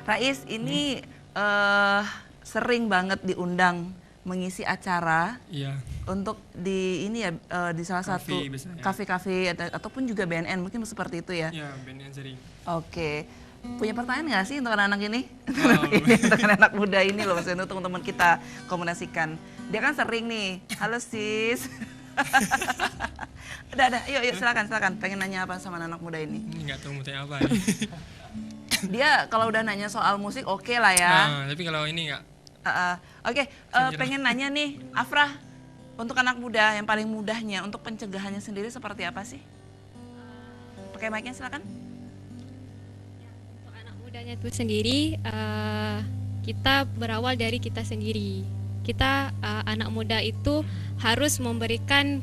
Rais ini sering banget diundang mengisi acara Iya. untuk di ini ya di salah Kafe satu biasanya. kafe-kafe ataupun juga BNN mungkin seperti itu ya. Iya, band yang sering. Oke. Punya pertanyaan nggak sih untuk anak-anak ini? Oh. Untuk anak muda ini loh, maksudnya untuk teman-teman kita komunikasikan. Dia kan sering nih, halo sis. Udah, yuk silakan. Pengen nanya apa sama anak muda ini? Nggak tahu mau tanya apa nih. Dia kalau udah nanya soal musik oke lah ya. Nah, tapi kalau ini nggak. Oke, pengen nanya nih, Afrah, untuk anak muda yang paling mudahnya, untuk pencegahannya sendiri seperti apa sih? Pakai mic-nya silakan. Untuk anak mudanya itu sendiri, kita berawal dari kita sendiri. Kita anak muda itu harus memberikan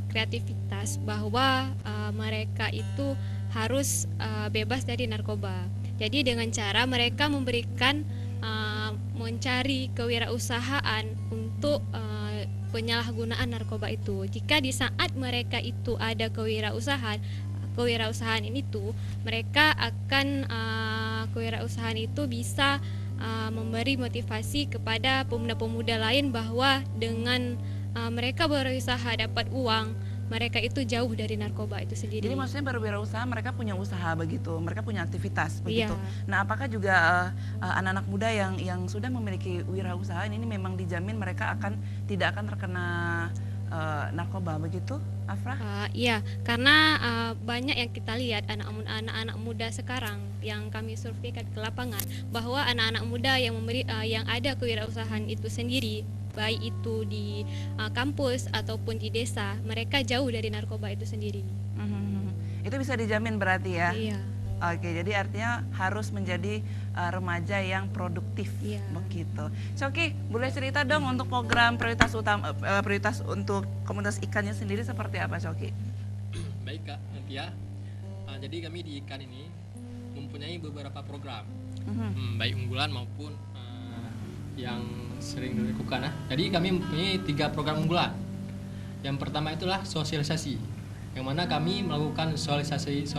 kreativitas bahwa mereka itu harus bebas dari narkoba. Jadi dengan cara mereka memberikan mencari kewirausahaan untuk penyalahgunaan narkoba itu. Jika di saat mereka itu ada kewirausahaan ini tuh mereka akan kewirausahaan itu bisa memberi motivasi kepada pemuda-pemuda lain bahwa dengan mereka berusaha dapat uang, mereka itu jauh dari narkoba itu sendiri. Jadi maksudnya berwirausaha, mereka punya usaha begitu, mereka punya aktivitas begitu. Iya. Nah, apakah juga anak-anak muda yang sudah memiliki wirausaha ini memang dijamin mereka tidak akan terkena narkoba begitu, Afrah? Iya, karena banyak yang kita lihat anak-anak muda sekarang yang kami surveikan ke lapangan bahwa anak-anak muda yang ada kewirausahaan itu sendiri, baik itu di kampus ataupun di desa, mereka jauh dari narkoba itu sendiri. Itu bisa dijamin berarti ya? Iya. Oke, jadi artinya harus menjadi remaja yang produktif, Iya. begitu. Coki, boleh cerita dong untuk program prioritas untuk komunitas ikannya sendiri seperti apa, Coki? Baik Kak Nantia, jadi kami di ikan ini mempunyai beberapa program, baik unggulan maupun yang sering dilakukan. Jadi kami mempunyai 3 program unggulan. Yang pertama itulah sosialisasi, yang mana kami melakukan sosialisasi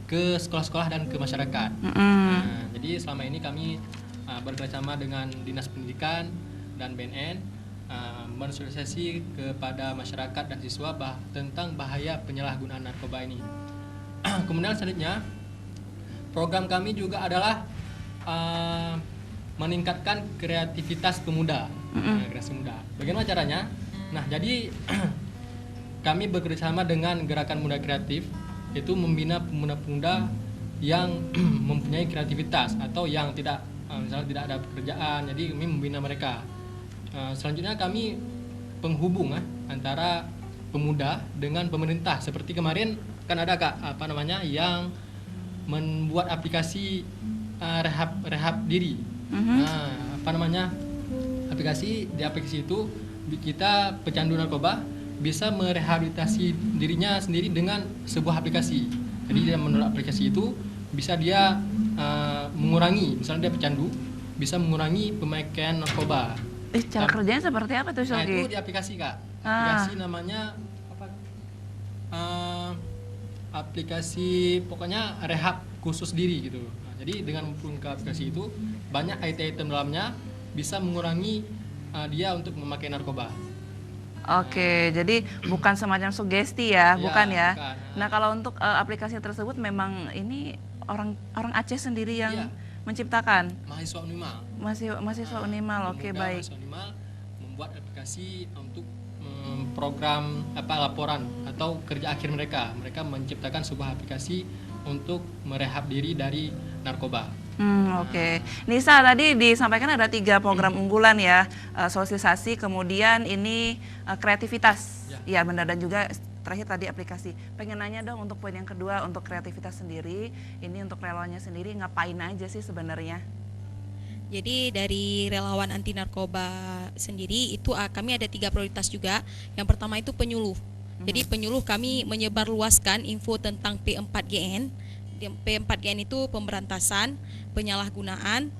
ke sekolah-sekolah dan ke masyarakat. Nah, jadi selama ini kami bekerjasama dengan Dinas Pendidikan dan BNN mensosialisasi kepada masyarakat dan siswa tentang bahaya penyalahgunaan narkoba ini. Kemudian selanjutnya program kami juga adalah meningkatkan kreativitas pemuda. Kreasi muda. Bagaimana caranya? Nah, jadi kami bekerjasama dengan Gerakan Muda Kreatif, yaitu membina pemuda-pemuda yang mempunyai kreativitas atau yang misalnya tidak ada pekerjaan, jadi kami membina mereka. Selanjutnya kami penghubung antara pemuda dengan pemerintah. Seperti kemarin kan ada yang membuat aplikasi rehab diri. Aplikasi itu kita pecandu narkoba bisa merehabilitasi dirinya sendiri dengan sebuah aplikasi. Jadi dia menolak aplikasi itu bisa dia mengurangi, misalnya dia pecandu, bisa mengurangi pemakaian narkoba. Cara kerjanya seperti apa tuh, Shoki? Nah, itu di aplikasi Kak. Aplikasi namanya aplikasi pokoknya rehab khusus diri gitu. Nah, jadi dengan membuka aplikasi itu banyak item dalamnya bisa mengurangi dia untuk memakai narkoba. Oke, jadi bukan semacam sugesti ya, bukan ya? Bukan. Nah, kalau untuk aplikasi tersebut memang ini orang Aceh sendiri yang menciptakan? Mahasiswa Unimal. Mahasiswa Unimal, oke, baik. Mahasiswa Unimal membuat aplikasi untuk program laporan atau kerja akhir mereka. Mereka menciptakan sebuah aplikasi untuk merehab diri dari narkoba. Oke. Nisa, tadi disampaikan ada 3 program unggulan ya, sosialisasi, kemudian ini kreativitas, ya benar, dan juga terakhir tadi aplikasi. Pengen nanya dong untuk poin yang kedua, untuk kreativitas sendiri, ini untuk relawannya sendiri ngapain aja sih sebenarnya? Jadi dari relawan anti narkoba sendiri itu kami ada 3 prioritas juga. Yang pertama itu penyuluh. Jadi penyuluh kami menyebarluaskan info tentang P4GN. P4GN itu pemberantasan penyalahgunaan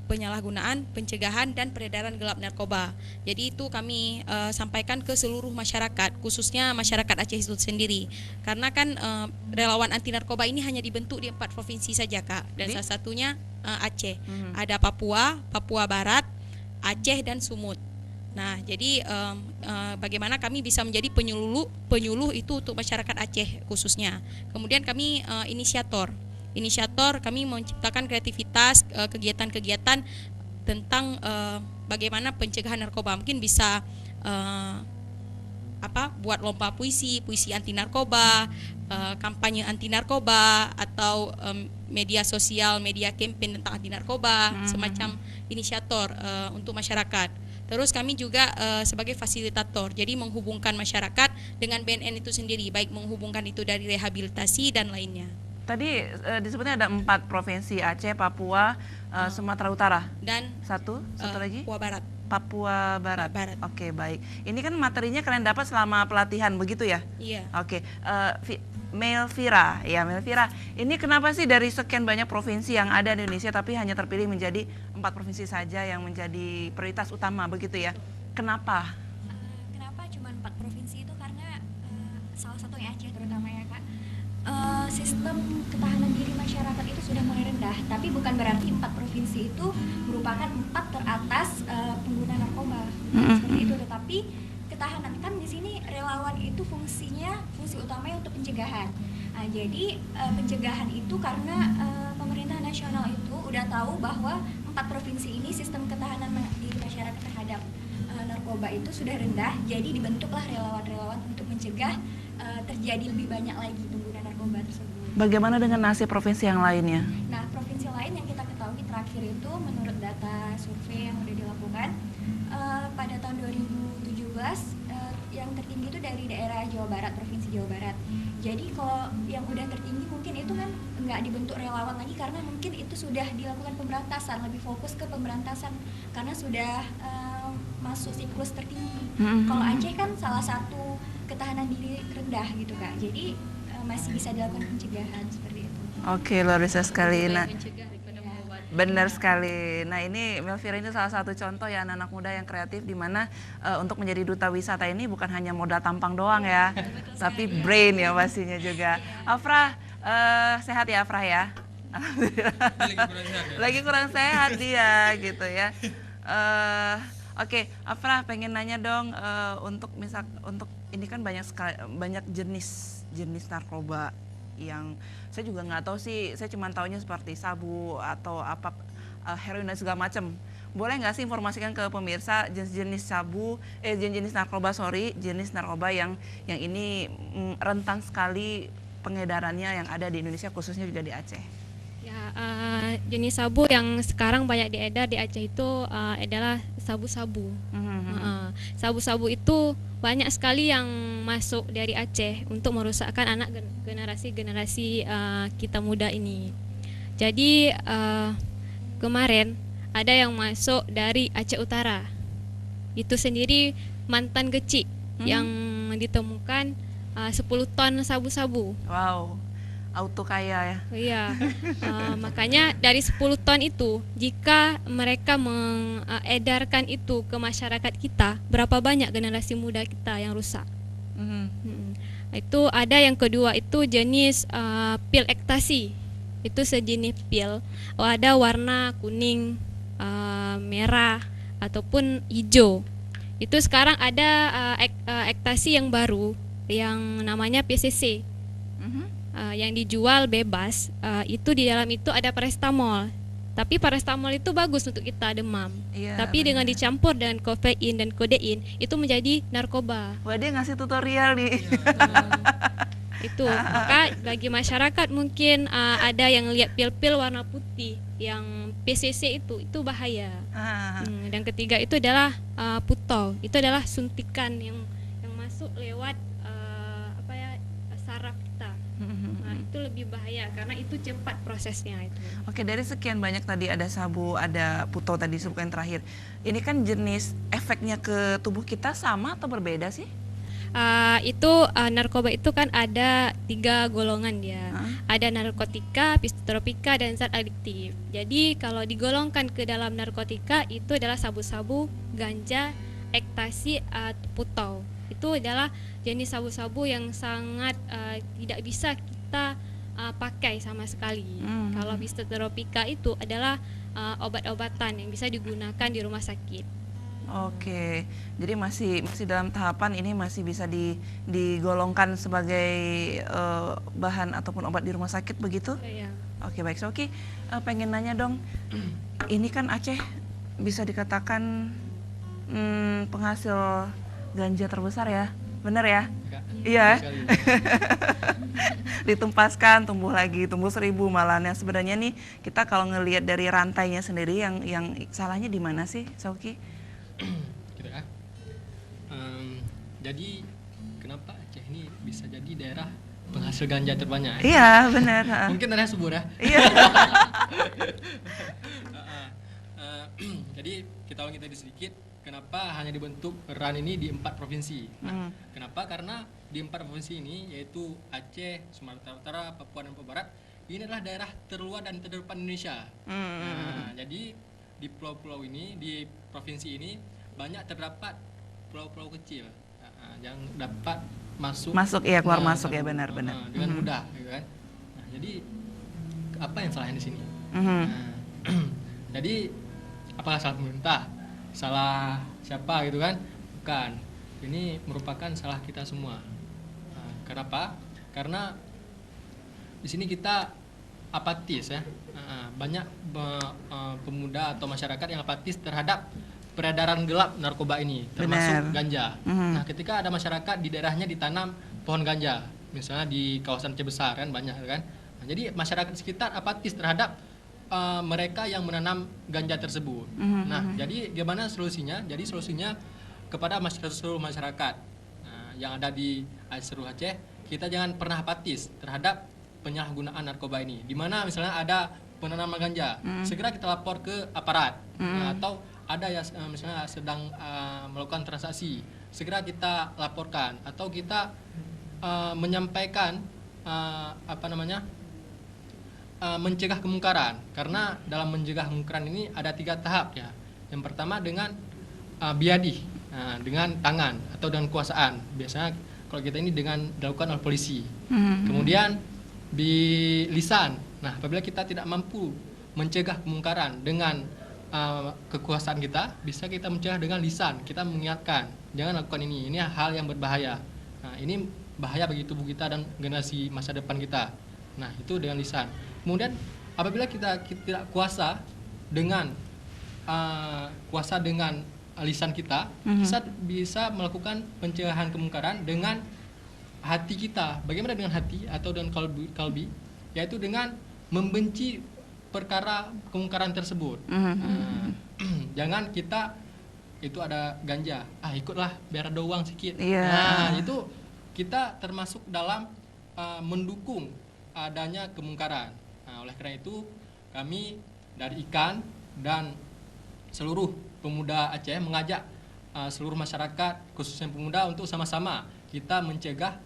penyalahgunaan, pencegahan dan peredaran gelap narkoba. Jadi itu kami sampaikan ke seluruh masyarakat, khususnya masyarakat Aceh itu sendiri. Karena kan relawan anti narkoba ini hanya dibentuk di 4 provinsi saja, Kak. Dan salah satunya Aceh. Ada Papua, Papua Barat, Aceh dan Sumut. Nah, jadi bagaimana kami bisa menjadi penyuluh itu untuk masyarakat Aceh khususnya. Kemudian kami inisiator kami menciptakan kreativitas kegiatan-kegiatan tentang bagaimana pencegahan narkoba. Mungkin bisa buat lomba puisi anti narkoba, kampanye anti narkoba, atau media sosial, media campaign tentang anti narkoba, semacam inisiator untuk masyarakat. Terus kami juga sebagai fasilitator, jadi menghubungkan masyarakat dengan BNN itu sendiri, baik menghubungkan itu dari rehabilitasi dan lainnya. Tadi disebutnya ada 4 provinsi, Aceh, Papua, Sumatera Utara. Dan Satu lagi? Papua Barat. Papua Barat. Barat. Oke, baik. Ini kan materinya kalian dapat selama pelatihan, begitu ya? Iya. Oke, Melvira, ya Melvira. Ini kenapa sih dari sekian banyak provinsi yang ada di Indonesia tapi hanya terpilih menjadi 4 provinsi saja yang menjadi prioritas utama, begitu ya? Kenapa? Kenapa cuma 4 provinsi itu karena salah satunya Aceh terutama ya Kak. Sistem ketahanan diri masyarakat itu sudah mulai rendah, tapi bukan berarti 4 provinsi itu merupakan 4 teratas pengguna narkoba. Seperti itu, tetapi ketahanan kan di sini relawan itu fungsi utamanya untuk pencegahan. Nah, jadi pencegahan itu karena pemerintah nasional itu udah tahu bahwa 4 provinsi ini sistem ketahanan diri masyarakat terhadap narkoba itu sudah rendah, jadi dibentuklah relawan-relawan untuk mencegah terjadi lebih banyak lagi pengguna narkoba tersebut. Bagaimana dengan nasib provinsi yang lainnya? Nah, provinsi lain yang kita ketahui terakhir itu menurut data survei yang sudah dilakukan pada tahun 2017 yang tertinggi itu dari daerah Jawa Barat, provinsi Jawa Barat. Jadi kalau yang udah tertinggi mungkin itu kan nggak dibentuk relawan lagi karena mungkin itu sudah dilakukan pemberantasan, lebih fokus ke pemberantasan karena sudah masuk siklus tertinggi. Kalau Aceh kan salah satu ketahanan diri rendah gitu Kak, jadi masih bisa dilakukan pencegahan seperti itu. Oke, luar biasa sekali. Nah, Mencegah daripada mengobati. benar sekali. Nah, ini Melvira ini salah satu contoh ya anak-anak muda yang kreatif di mana untuk menjadi duta wisata ini bukan hanya modal tampang doang ya, tapi brain ya pastinya juga. Afrah, sehat ya Afrah ya? Lagi kurang sehat dia gitu ya. Oke, Afrah pengen nanya dong untuk ini kan banyak jenis narkoba yang saya juga nggak tahu sih, saya cuma taunya seperti sabu atau heroin dan segala macam. Boleh nggak sih informasikan ke pemirsa jenis narkoba yang ini rentan sekali pengedarannya yang ada di Indonesia khususnya juga di Aceh. Ya, jenis sabu yang sekarang banyak diedar di Aceh itu adalah sabu-sabu. Sabu-sabu itu banyak sekali yang masuk dari Aceh untuk merusakkan anak generasi kita muda ini. Jadi kemarin ada yang masuk dari Aceh Utara. Itu sendiri mantan kecil yang ditemukan 10 ton sabu-sabu. Wow. Auto kaya ya. Iya, makanya dari 10 ton itu, jika mereka mengedarkan itu ke masyarakat kita, berapa banyak generasi muda kita yang rusak? Itu ada yang kedua, itu jenis pil ekstasi. Itu sejenis pil, ada warna kuning, merah, ataupun hijau. Itu sekarang ada ekstasi yang baru, yang namanya PCC. Yang dijual bebas, itu di dalam itu ada paracetamol. Tapi paracetamol itu bagus untuk kita demam. Iya, tapi benar. dengan dicampur dengan kafein dan kodein, itu menjadi narkoba. Wah, dia ngasih tutorial nih. Itu maka bagi masyarakat mungkin ada yang lihat pil-pil warna putih yang PCC itu bahaya. Dan ketiga itu adalah putau. Itu adalah suntikan yang masuk lewat saraf kita. Nah, itu lebih bahaya karena itu cepat prosesnya itu. Oke, dari sekian banyak tadi ada sabu, ada putau tadi sebutkan terakhir. Ini kan jenis efeknya ke tubuh kita sama atau berbeda sih? Narkoba itu kan ada 3 golongan dia. Ada narkotika, psikotropika, dan zat adiktif. Jadi kalau digolongkan ke dalam narkotika itu adalah sabu-sabu, ganja, ekstasi, putau. Itu adalah jenis sabu-sabu yang sangat tidak bisa kita pakai sama sekali. Kalau psikotropika itu adalah obat-obatan yang bisa digunakan di rumah sakit. Oke, jadi masih dalam tahapan ini masih bisa digolongkan sebagai bahan ataupun obat di rumah sakit begitu? Iya. Oke, baik. So, Oki, pengen nanya dong, ini kan Aceh bisa dikatakan penghasil ganja terbesar ya, benar ya? Iya. Ditumpaskan, tumbuh lagi, tumbuh 1000 malahan. Yang sebenarnya nih kita kalau ngelihat dari rantainya sendiri yang salahnya di mana sih, Sauki? Gitu ya. Jadi kenapa Aceh ini bisa jadi daerah penghasil ganja terbanyak? Iya, benar. Mungkin daerah subur ya. Iya. Jadi kita ulangi tadi sedikit, kenapa hanya dibentuk RAN ini di 4 provinsi? Nah, kenapa? Karena di 4 provinsi ini yaitu Aceh, Sumatera Utara, Papua dan Papua Barat, ini adalah daerah terluar dan terdepan Indonesia. Nah, jadi di pulau-pulau ini, di provinsi ini banyak terdapat pulau-pulau kecil yang dapat masuk ya, keluar masuk ya, benar dengan mudah, gitu kan. Nah, jadi apa yang salahnya di sini? Jadi apakah salah pemerintah, salah siapa gitu kan? Bukan. Ini merupakan salah kita semua. Kenapa? Karena di sini kita apatis ya. Banyak pemuda atau masyarakat yang apatis terhadap peredaran gelap narkoba ini, termasuk ganja. Nah, ketika ada masyarakat di daerahnya ditanam pohon ganja, misalnya di kawasan Aceh Besar kan banyak kan. Nah, jadi masyarakat sekitar apatis terhadap mereka yang menanam ganja tersebut. Nah, jadi gimana solusinya? Jadi solusinya kepada seluruh masyarakat yang ada di seluruh Aceh, kita jangan pernah apatis terhadap penyalahgunaan narkoba ini. Di mana misalnya ada penanaman ganja, segera kita lapor ke aparat. Atau ada yang misalnya sedang melakukan transaksi, segera kita laporkan. Atau kita menyampaikan mencegah kemungkaran. Karena dalam mencegah kemungkaran ini ada 3 tahap ya. Yang pertama dengan biadih, dengan tangan atau dengan kuasaan. Biasanya kalau kita ini dengan dilakukan oleh polisi. Kemudian di lisan. Nah, apabila kita tidak mampu mencegah kemungkaran dengan kekuasaan kita, bisa kita mencegah dengan lisan. Kita mengingatkan, jangan lakukan ini. Ini hal yang berbahaya. Nah, ini bahaya bagi tubuh kita dan generasi masa depan kita. Nah, itu dengan lisan. Kemudian apabila kita tidak kuasa dengan lisan kita, kita bisa melakukan pencegahan kemungkaran dengan hati kita. Bagaimana dengan hati atau dengan kalbi? Yaitu dengan membenci perkara kemungkaran tersebut. Jangan kita itu ada ganja, ikutlah biar ada uang sedikit. Nah, itu kita termasuk dalam mendukung adanya kemungkaran. Nah, oleh karena itu kami dari IKAN dan seluruh pemuda Aceh mengajak seluruh masyarakat khususnya pemuda untuk sama-sama kita mencegah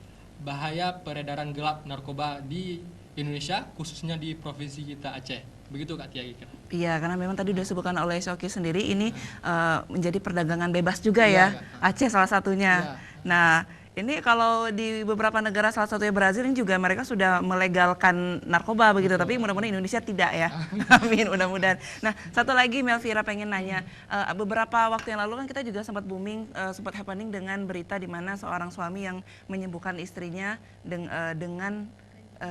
bahaya peredaran gelap narkoba di Indonesia, khususnya di provinsi kita Aceh. Begitu Kak Tia kira. Iya, karena memang tadi sudah disebutkan oleh Shoki sendiri ini menjadi perdagangan bebas juga ya. Aceh salah satunya. Nah, ini kalau di beberapa negara salah satunya Brazil ini juga mereka sudah melegalkan narkoba begitu, tapi mudah-mudahan Indonesia tidak ya. Amin, mudah-mudahan. Nah, satu lagi Melvira pengen nanya, beberapa waktu yang lalu kan kita juga sempat booming, sempat happening dengan berita di mana seorang suami yang menyembuhkan istrinya dengan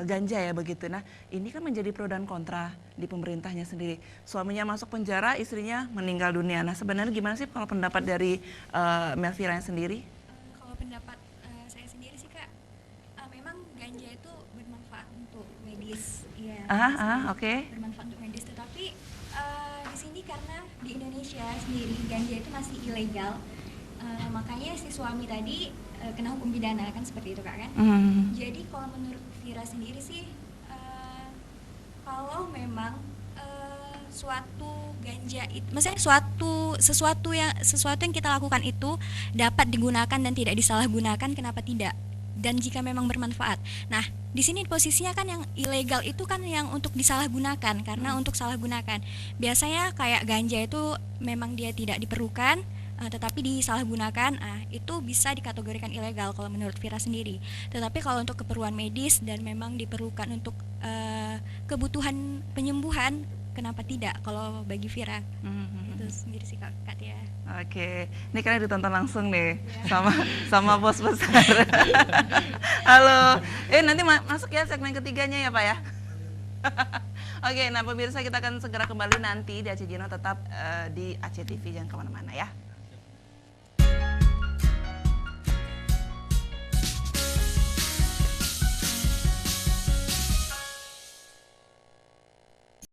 ganja ya begitu. Nah, ini kan menjadi pro dan kontra di pemerintahnya sendiri. Suaminya masuk penjara, istrinya meninggal dunia. Nah, sebenarnya gimana sih kalau pendapat dari Melvira yang sendiri? Kalau pendapat saya sendiri sih Kak, memang ganja itu bermanfaat untuk medis, ya. Oke. Bermanfaat untuk medis, tetapi di sini karena di Indonesia sendiri ganja itu masih ilegal, makanya si suami tadi kena hukum pidana kan seperti itu Kak kan. Jadi kalau menurut Vira sendiri sih, kalau memang suatu ganja itu, maksudnya sesuatu yang kita lakukan itu dapat digunakan dan tidak disalahgunakan, kenapa tidak? Dan jika memang bermanfaat. Nah, di sini posisinya kan yang ilegal itu kan yang untuk disalahgunakan, karena untuk salah gunakan. Biasanya kayak ganja itu memang dia tidak diperlukan, tetapi disalahgunakan, itu bisa dikategorikan ilegal kalau menurut Vira sendiri. Tetapi kalau untuk keperluan medis dan memang diperlukan untuk kebutuhan penyembuhan, kenapa tidak kalau bagi Vira? Itu sendiri sih Kak Tia. Oke, ini kalian ditonton langsung nih sama bos besar. Halo, nanti masuk ya segmen ketiganya ya Pak ya. Oke, nah pemirsa kita akan segera kembali nanti di Aceh Jino, tetap di Aceh TV, jangan kemana-mana ya.